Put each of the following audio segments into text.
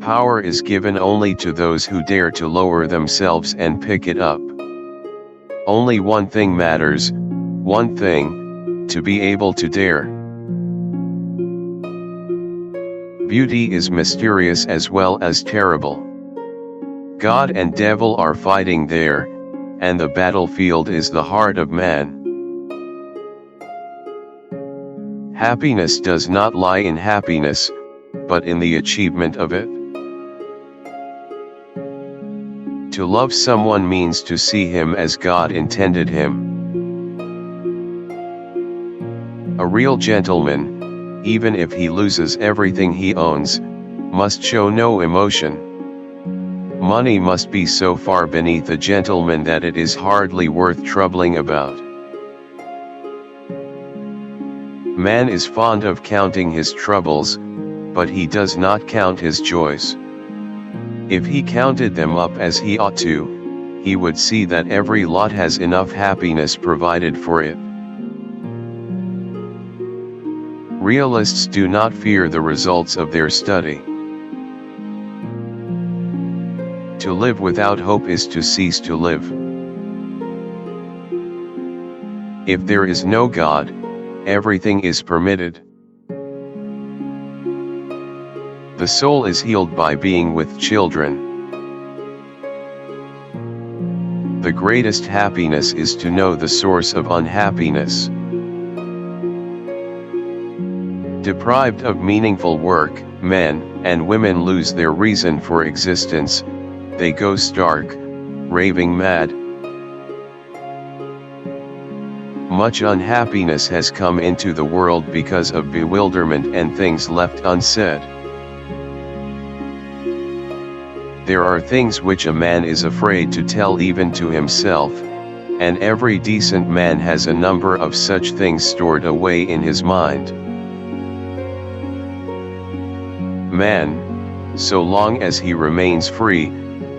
Power is given only to those who dare to lower themselves and pick it up. Only one thing matters, one thing, to be able to dare. Beauty is mysterious as well as terrible. God and devil are fighting there, and the battlefield is the heart of man. Happiness does not lie in happiness, but in the achievement of it. To love someone means to see him as God intended him. A real gentleman, even if he loses everything he owns, must show no emotion. Money must be so far beneath a gentleman that it is hardly worth troubling about. Man is fond of counting his troubles, but he does not count his joys. If he counted them up as he ought to, he would see that every lot has enough happiness provided for it. Realists do not fear the results of their study. To live without hope is to cease to live. If there is no God, everything is permitted. The soul is healed by being with children. The greatest happiness is to know the source of unhappiness. Deprived of meaningful work, men and women lose their reason for existence. They go stark, raving mad. Much unhappiness has come into the world because of bewilderment and things left unsaid. There are things which a man is afraid to tell even to himself, and every decent man has a number of such things stored away in his mind. Man, so long as he remains free,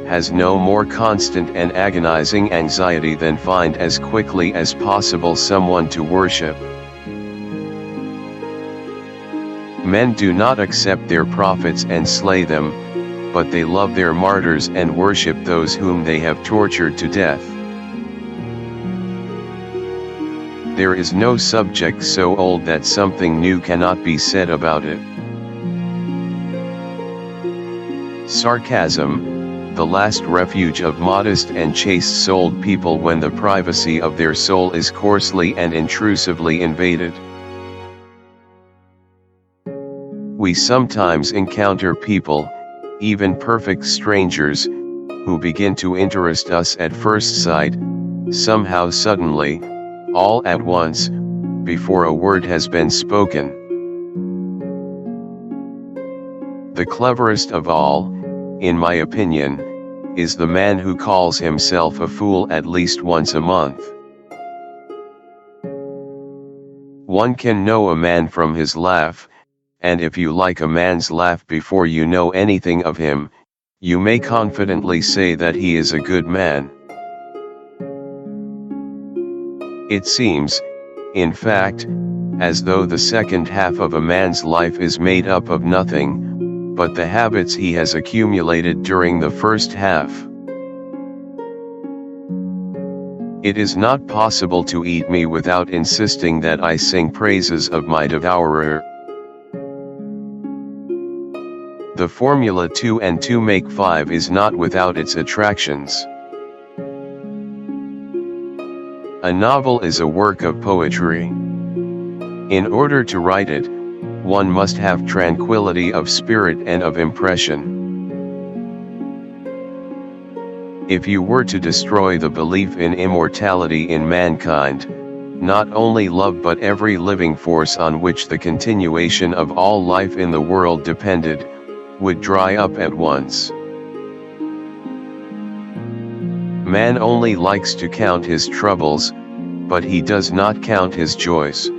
has no more constant and agonizing anxiety than find as quickly as possible someone to worship. Men do not accept their prophets and slay them, but they love their martyrs and worship those whom they have tortured to death. There is no subject so old that something new cannot be said about it. Sarcasm, the last refuge of modest and chaste-souled people when the privacy of their soul is coarsely and intrusively invaded. We sometimes encounter people, even perfect strangers, who begin to interest us at first sight, somehow suddenly, all at once, before a word has been spoken. The cleverest of all, in my opinion, is the man who calls himself a fool at least once a month. One can know a man from his laugh, and if you like a man's laugh before you know anything of him, you may confidently say that he is a good man. It seems, in fact, as though the second half of a man's life is made up of nothing but the habits he has accumulated during the first half. It is not possible to eat me without insisting that I sing praises of my devourer. The formula 2 and 2 make 5 is not without its attractions. A novel is a work of poetry. In order to write it, one must have tranquility of spirit and of impression. If you were to destroy the belief in immortality in mankind, not only love but every living force on which the continuation of all life in the world depended, would dry up at once. Man only likes to count his troubles, but he does not count his joys.